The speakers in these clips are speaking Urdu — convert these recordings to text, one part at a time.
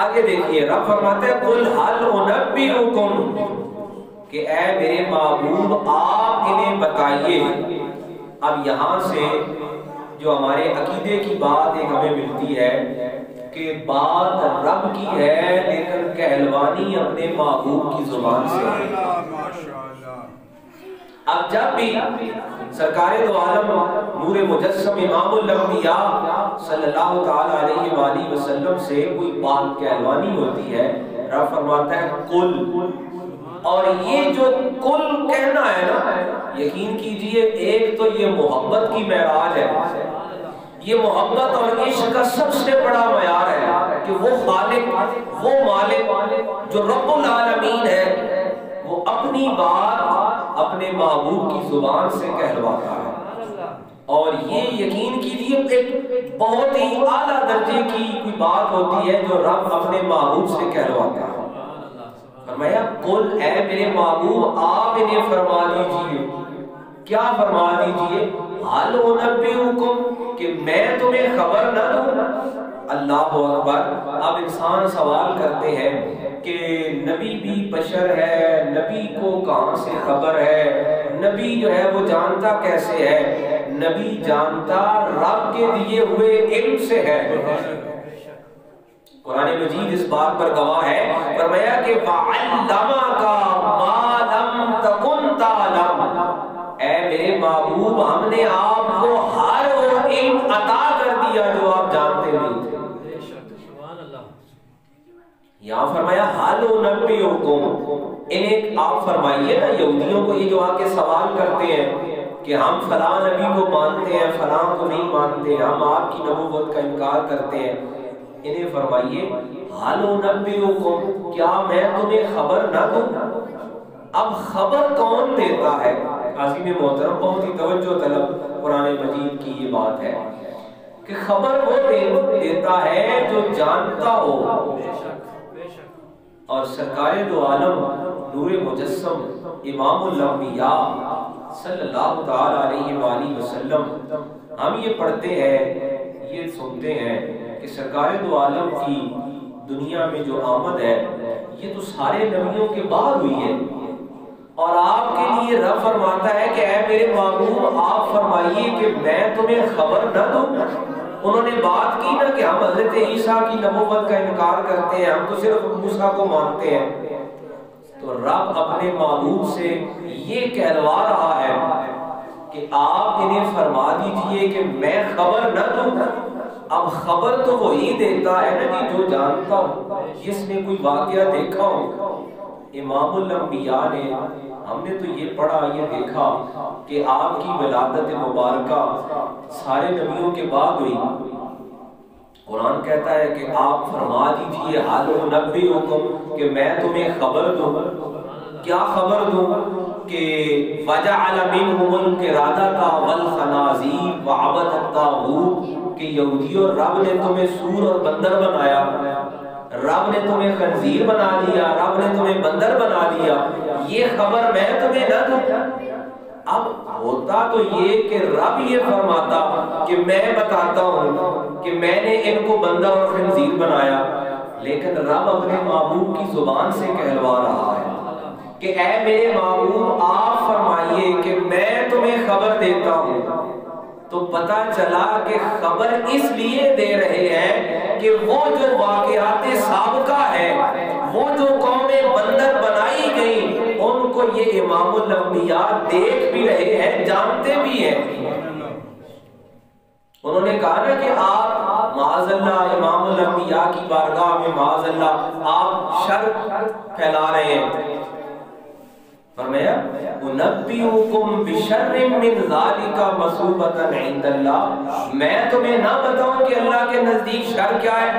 آگے دیکھیے رب فرماتے ہیں قل هل انبئکم کہ اے میرے محبوب آپ انہیں بتائیے. اب یہاں سے جو ہمارے عقیدے کی بات ایک ہمیں ملتی ہے کہ بات رب کی ہے لیکن کہلوانی اپنے محبوب کی زبان سے ہے. اب جب بھی سرکار دو عالم نور مجسم امام الانبیاء صلی اللہ تعالی علیہ وآلہ وسلم سے کوئی بات کہلوانی ہوتی ہے رب فرماتا ہے قل. اور یہ جو قل کہنا ہے نا یقین کیجئے ایک تو یہ محبت کی معراج ہے. یہ محبت اور عشق کا سب سے بڑا معیار ہے کہ وہ خالق وہ مالک جو رب العالمین ہے وہ اپنی بات اپنے محبوب کی زبان سے کہلواتا ہے. اور یہ یقین کیجئے ایک بہت ہی اعلیٰ درجے کی کوئی بات ہوتی ہے جو رب اپنے محبوب سے کہلواتا ہے. فرمایا قل اے میرے محبوب آپ انہیں فرما دیجئے. کیا فرما دیجئے؟ حل انبئکم کہ میں تمہیں خبر نہ دوں. اللہ اکبر. اب انسان سوال کرتے ہیں کہ نبی بھی بشر ہے, نبی کو کہاں سے خبر ہے, نبی جو ہے وہ جانتا کیسے ہے؟ نبی جانتا رب کے دیے ہوئے علم سے ہے. قرآن مجید اس بات پر گواہ ہے. فرمایا کہ وَعَلَّمَكَ مَا لَمْ تَكُنْ تَعْلَمْ اے میرے محبوب ہم نے آپ کو ہر وہ علم عطا کر دیا جو آپ جانتے نہیں تھے. یہاں فرمایا حل انبئکم انہیں آپ فرمائیے نا یہودیوں کو یہ جو آ کے سوال کرتے ہیں کہ ہم فلاں نبی کو مانتے ہیں فلاں کو نہیں مانتے, ہم آپ کی نبوت کا انکار کرتے ہیں. انہیں فرمائیے حل انبئکم کیا میں تمہیں خبر نہ دوں. اب خبر کون دیتا ہے؟ عظیم محترم بہت ہی توجہ طلب قرآن مجید کی یہ بات ہے کہ خبر وہ دیتا ہے جو جانتا ہو. اور سرکار دو عالم نور مجسم امام الانبیاء صلی اللہ تعالی علیہ وآلہ وسلم ہم یہ پڑھتے ہیں یہ سنتے ہیں کہ سرکار دو عالم کی دنیا میں جو آمد ہے یہ تو سارے نبیوں کے بعد ہوئی ہے. اور آپ کے لیے رب فرماتا ہے کہ اے میرے محبوب آپ فرمائیے کہ میں تمہیں خبر نہ دوں. انہوں نے بات کی نا کہ ہم حضرت عیسیٰ کی نبوت کا انکار کرتے ہیں, ہم تو صرف موسیٰ کو مانتے ہیں. تو رب اپنے محبوب سے یہ کہلوا رہا ہے کہ آپ انہیں فرما دیجئے کہ میں خبر نہ دوں. اب خبر تو وہی دیتا ہے نا کہ جو جانتا ہو, جس نے کوئی واقعہ دیکھا ہو. امام الانبیاء نے ہم نے تو یہ پڑھا یہ دیکھا کہ آپ کی ولادت مبارکہ سارے نبیوں کے بعد ہوئی. قرآن کہتا ہے کہ آپ فرما دیجئے حل انبئکم کہ میں تمہیں خبر دوں. کیا خبر دوں؟ کہ وَجَعَلَ مِنْهُمُ الْقِرَادَةَ وَالْخَنَازِيرَ وَعَبَدَ الطَّاغُوتَ کہ یہودیوں رب نے تمہیں سور اور بندر بنایا, رب نے تمہیں خنزیر بنا دیا, رب نے تمہیں بندر بنا دیا. یہ خبر میں تمہیں نہ دوں. اب ہوتا تو یہ کہ رب یہ فرماتا کہ میں بتاتا ہوں کہ میں نے ان کو بندر اور خنزیر بنایا, لیکن رب اپنے محبوب کی زبان سے کہلوا رہا ہے کہ اے میرے محبوب آپ فرمائیے کہ میں تمہیں خبر دیتا ہوں. تو پتہ چلا کہ خبر اس لیے دے رہے ہیں کہ وہ جو واقعات سابقہ ہے, وہ جو قومیں بندر بنائی گئی, ان کو یہ امام الانبیاء دیکھ بھی رہے ہیں, جانتے بھی ہیں. انہوں نے کہا نا کہ آپ معاذ اللہ امام الانبیاء کی بارگاہ میں معاذ اللہ آپ شر پھیلا رہے ہیں. فرمایا انبئکم بشر من ذالک مثوبۃ عند اللہ میں تمہیں نہ بتاؤں کہ اللہ کے نزدیک شر کیا ہے؟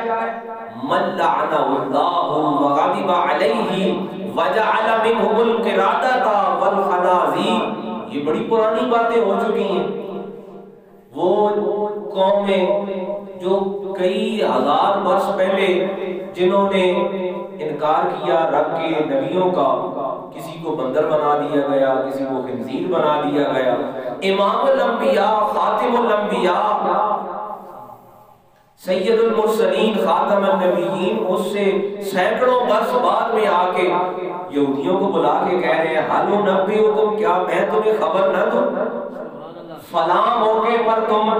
من لعنہ اللہ وغضب علیہ وجعل منهم القرادۃ والخنازیر. یہ بڑی پرانی باتیں ہو چکی ہیں. وہ قومیں جو کئی ہزار برس پہلے جنہوں نے انکار کیا رب کے نبیوں کا, کسی کو بندر بنا دیا گیا, کسی کو خنزیر بنا دیا گیا. امام الانبیاء خاتم الانبیاء سید المرسلین خاتم النبیین اس سے سینکڑوں برس بعد میں آ کے یہودیوں کو بلا کے کہہ رہے ہیں حل انبئکم، کیا میں تمہیں خبر نہ دوں؟ فلاں موقع پر تم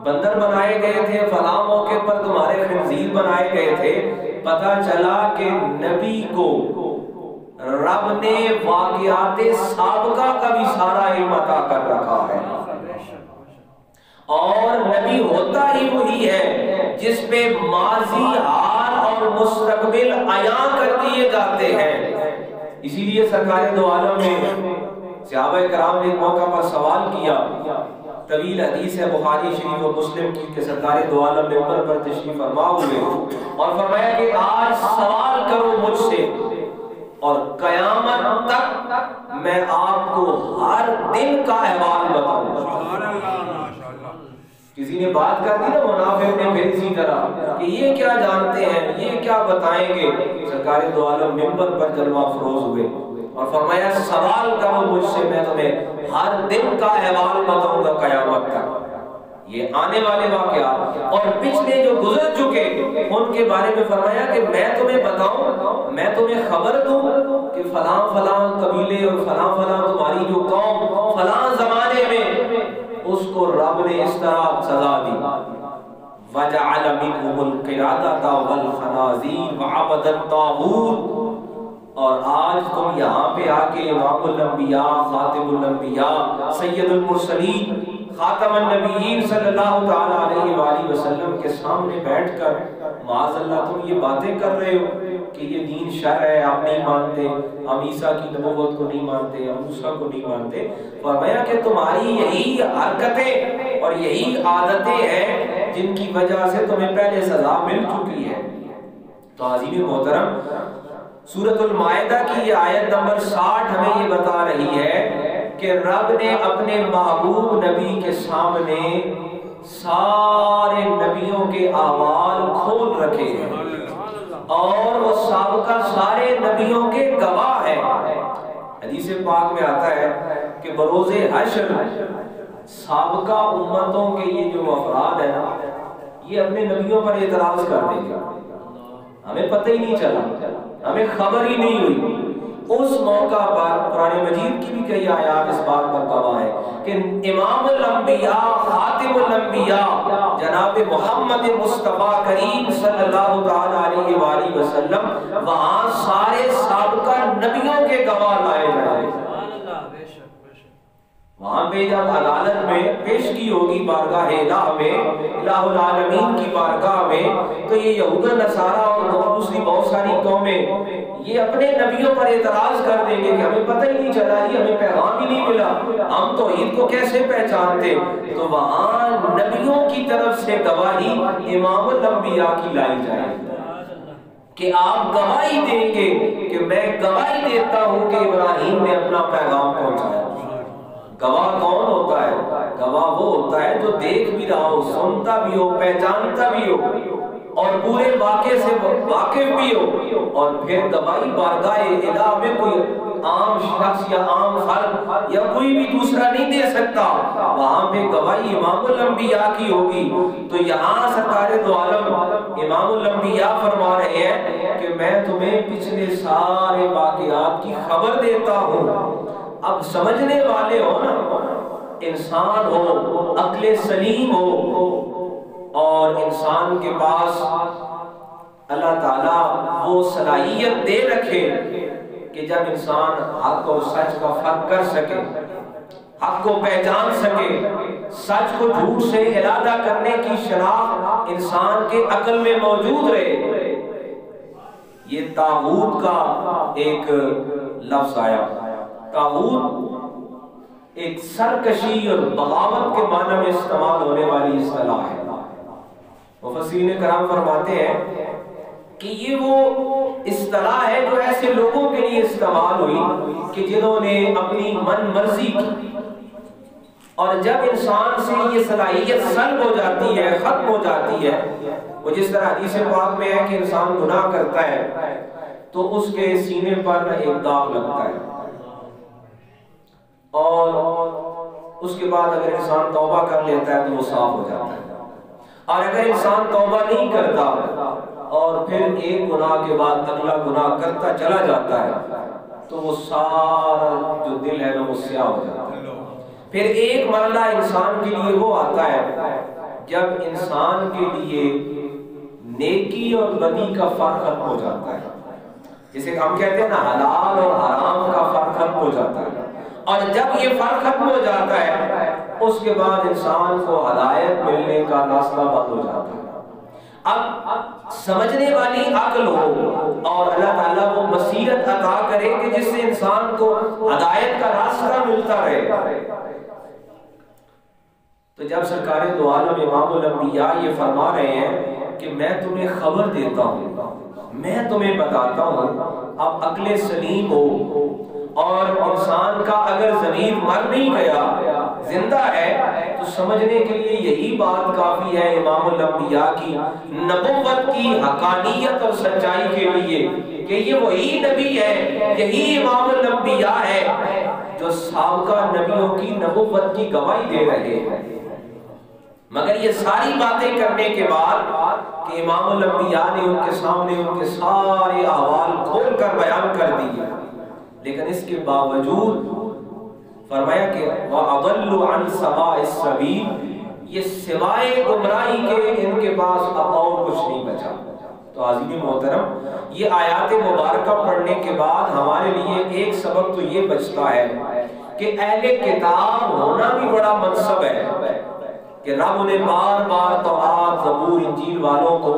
بندر بنائے گئے تھے، فلاں موقع پر تمہارے خنزیر بنائے گئے تھے۔ پتہ چلا کہ نبی کو رب نے واقعات سابقہ کا بھی سارا علم عطا کر رکھا ہے، اور نبی ہوتا ہی وہی ہے جس پہ ماضی، حال اور مستقبل عیاں کر دیے جاتے ہیں۔ اسی لیے سرکار دو عالم نے صحابہ کرام نے ایک موقع پر سوال کیا، طویل حدیث ہے بخاری شریف و مسلم کی، کہ سرکار دو عالم منبر پر تشریف فرما ہوئے اور فرمایا کہ آج سوال کرو مجھ سے اور قیامت تک میں آپ کو ہر دن کا احوال بتاؤں گا۔ کسی نے بات کر دی نا منافق نے پھر اسی طرح کہ یہ کیا جانتے ہیں، یہ کیا بتائیں گے، سرکار دو عالم منبر پر جلوہ افروز ہوئے اور فرمایا سوال کرو مجھ سے، میں تمہیں ہر دن کا احوال بتاؤں گا قیامت تک۔ یہ آنے والے واقعات اور پچھلے جو گزر چکے ان کے بارے میں فرمایا کہ میں تمہیں بتاؤں، میں تمہیں خبر دوں کہ فلاں فلاں قبیلے اور فلاں فلاں تمہاری جو قوم فلاں زمانے میں اس کو رب نے اس طرح سزا دی، وَجَعَلَ مِنْهُمُ الْقِرَادَةَ وَالْخَنَازِيرَ وَعَبَدَ الطَّاغُوتَ۔ اور آج تم یہاں پہ آ کے امام الانبیاء، خاتم الانبیاء، سید المرسلین، خاتم النبیین صلی اللہ تعالیٰ علیہ وآلہ وسلم کے سامنے بیٹھ کر معاذ اللہ تم یہ باتیں کر رہے ہو کہ یہ دین شرع ہے، آپ نہیں مانتے، ہم عیسیٰ کی نبوت کو نہیں مانتے، ہم موسیٰ کو نہیں مانتے۔ فرمایا کہ تمہاری یہی حرکتیں اور یہی عادتیں ہیں جن کی وجہ سے تمہیں پہلے سزا مل چکی ہے۔ تو عزیز محترم، سورۃ المائدہ کی یہ آیت نمبر 60 ہمیں یہ بتا رہی ہے کہ رب نے اپنے محبوب نبی کے سامنے سارے نبیوں کے احوال کھول رکھے ہیں اور وہ سابقہ سارے نبیوں کے گواہ ہیں۔ حدیث پاک میں آتا ہے کہ بروز حشر سابقہ امتوں کے یہ جو افراد ہیں یہ اپنے نبیوں پر اعتراض کر دیں گے، ہمیں پتہ ہی نہیں چلا، ہمیں خبر ہی نہیں ہوئی۔ اس موقع پر قرآن مجید کی بھی کئی آیات اس بات پر گواہ ہے کہ امام الانبیاء، خاتم الانبیاء جناب محمد مصطفیٰ کریم صلی اللہ تعالیٰ علیہ وآلہ وسلم وہاں سارے سابقہ نبیوں کے گواہ لائے جائیں گے۔ وہاں پہ جب عدالت میں پیش کی ہوگی بارگاہ الہ میں، الہ العالمین کی بارگاہ میں، تو یہ یہود و نصارہ اور دوسری بہت ساری قومیں یہ اپنے نبیوں پر اعتراض کر دیں گے کہ ہمیں پتہ ہی نہیں چلا، یہ ہمیں پیغام ہی نہیں ملا، ہم توحید کو کیسے پہچانتے؟ تو وہاں نبیوں کی طرف سے گواہی امام الانبیاء کی لائی جائے گی کہ آپ گواہی دیں گے کہ میں گواہی دیتا ہوں کہ ابراہیم نے اپنا پیغام پہنچایا۔ گواہ کون ہوتا ہے؟ گواہ وہ ہوتا ہے جو دیکھ بھی رہا ہو، سنتا بھی ہو، پہچانتا بھی ہو اور پورے واقعے سے واقف بھی ہو، اور پھر گواہی بارگاہ الہ میں کوئی عام شخص یا عام فرد یا کوئی بھی دوسرا نہیں دے سکتا، وہاں پہ گواہی امام الانبیاء کی ہوگی۔ تو یہاں سرکار دو عالم امام الانبیاء فرما رہے ہیں کہ میں تمہیں پچھلے سارے واقعات کی خبر دیتا ہوں۔ اب سمجھنے والے ہو نا، انسان ہو، عقل سلیم ہو اور انسان کے پاس اللہ تعالیٰ وہ صلاحیت دے رکھے کہ جب انسان حق اور سچ کا فرق کر سکے، حق کو پہچان سکے، سچ کو جھوٹ سے علادہ کرنے کی شناخت انسان کے عقل میں موجود رہے۔ یہ طاغوت کا ایک لفظ آیا، طاغوت ایک سرکشی اور بغاوت کے معنی میں استعمال ہونے والی اصطلاح ہے۔ مفسرین کرام فرماتے ہیں کہ یہ وہ اصطلاح ہے جو ایسے لوگوں کے لیے استعمال ہوئی کہ جنہوں نے اپنی من مرضی کی، اور جب انسان سے یہ صلاحیت سلب ہو جاتی ہے، ختم ہو جاتی ہے، وہ جس طرح حدیث پاک میں ہے کہ انسان گناہ کرتا ہے تو اس کے سینے پر ایک داغ لگتا ہے، اور اس کے بعد اگر انسان توبہ کر لیتا ہے تو وہ صاف ہو جاتا ہے۔ اور اگر انسان توبہ نہیں کرتا اور پھر ایک گناہ کے بعد اگلا گناہ کرتا چلا جاتا ہے تو وہ سارا جو دل ہے نا وہ سیاہ ہو جاتا ہے۔ پھر ایک مرحلہ انسان کے لیے وہ آتا ہے جب انسان کے لیے نیکی اور بدی کا فرق ختم ہو جاتا ہے، جسے ہم کہتے ہیں نا حلال اور حرام کا فرق ختم ہو جاتا ہے، اور جب یہ فرق ختم ہو جاتا ہے اس کے بعد انسان کو ہدایت ملنے کا راستہ بند ہو جاتا ہے۔ اب سمجھنے والی عقل ہو اور اللہ تعالیٰ کو بصیرت عطا کرے کہ جس سے انسان کو ہدایت کا راستہ ملتا رہے، تو جب سرکار دو عالم امام الانبیاء یہ فرما رہے ہیں کہ میں تمہیں خبر دیتا ہوں، میں تمہیں بتاتا ہوں، اب عقل سلیم ہو اور انسان کا اگر ضمیر مر نہیں گیا زندہ ہے تو سمجھنے کے لیے یہی بات کافی ہے امام الانبیاء کی نبوت کی حقانیت اور سچائی کے لیے کہ یہ وہی نبی ہے، یہی امام الانبیاء ہے جو سابقہ نبیوں کی نبوت کی گواہی دے رہے ہیں۔ مگر یہ ساری باتیں کرنے کے بعد کہ امام الانبیاء نے ان کے سامنے ان کے سارے احوال کھول کر بیان کر دیے، لیکن اس کے باوجود فرمایا کہ وَأَضَلُّ عَنْ سَوَاءِ السَّبِيلِ، یہ سوائے گمراہی کے ان کے پاس اب اور کچھ نہیں بچا۔ تو عزیز محترم، یہ آیات مبارکہ پڑھنے کے بعد ہمارے لیے ایک سبق تو یہ بچتا ہے کہ اہل کتاب ہونا بھی بڑا منصب ہے کہ رب نے بار بار تورات، زبور، انجیل والوں کو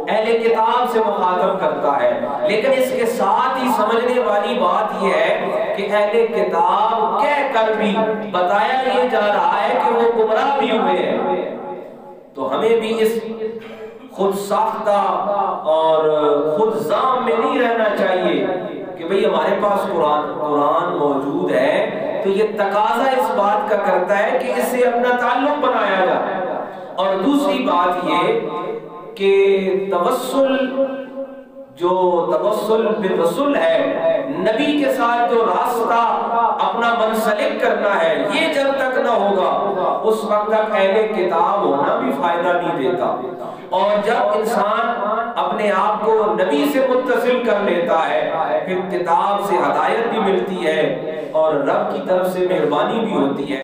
اہل کتاب سے مخاطب کرتا ہے، لیکن اس کے ساتھ ہی سمجھنے والی بات یہ ہے کہ اہل کتاب کہہ کر بھی بتایا یہ جا رہا ہے کہ وہ گمراہ بھی ہوئے ہیں۔ تو ہمیں بھی اس خود ساختہ اور خود ضام میں نہیں رہنا چاہیے کہ بھئی ہمارے پاس قرآن موجود ہے تو یہ تقاضا اس بات کا کرتا ہے کہ اس سے اپنا تعلق بنایا جائے۔ اور دوسری بات یہ کہ توسل بالرسول ہے، نبی کے ساتھ جو راستہ اپنا منسلک کرنا ہے، یہ جب تک نہ ہوگا اس وقت تک اہل کتاب ہونا بھی فائدہ نہیں دیتا۔ اور جب انسان اپنے آپ کو نبی سے متصل کر لیتا ہے پھر کتاب سے ہدایت بھی ملتی ہے اور رب کی طرف سے مہربانی بھی ہوتی ہے۔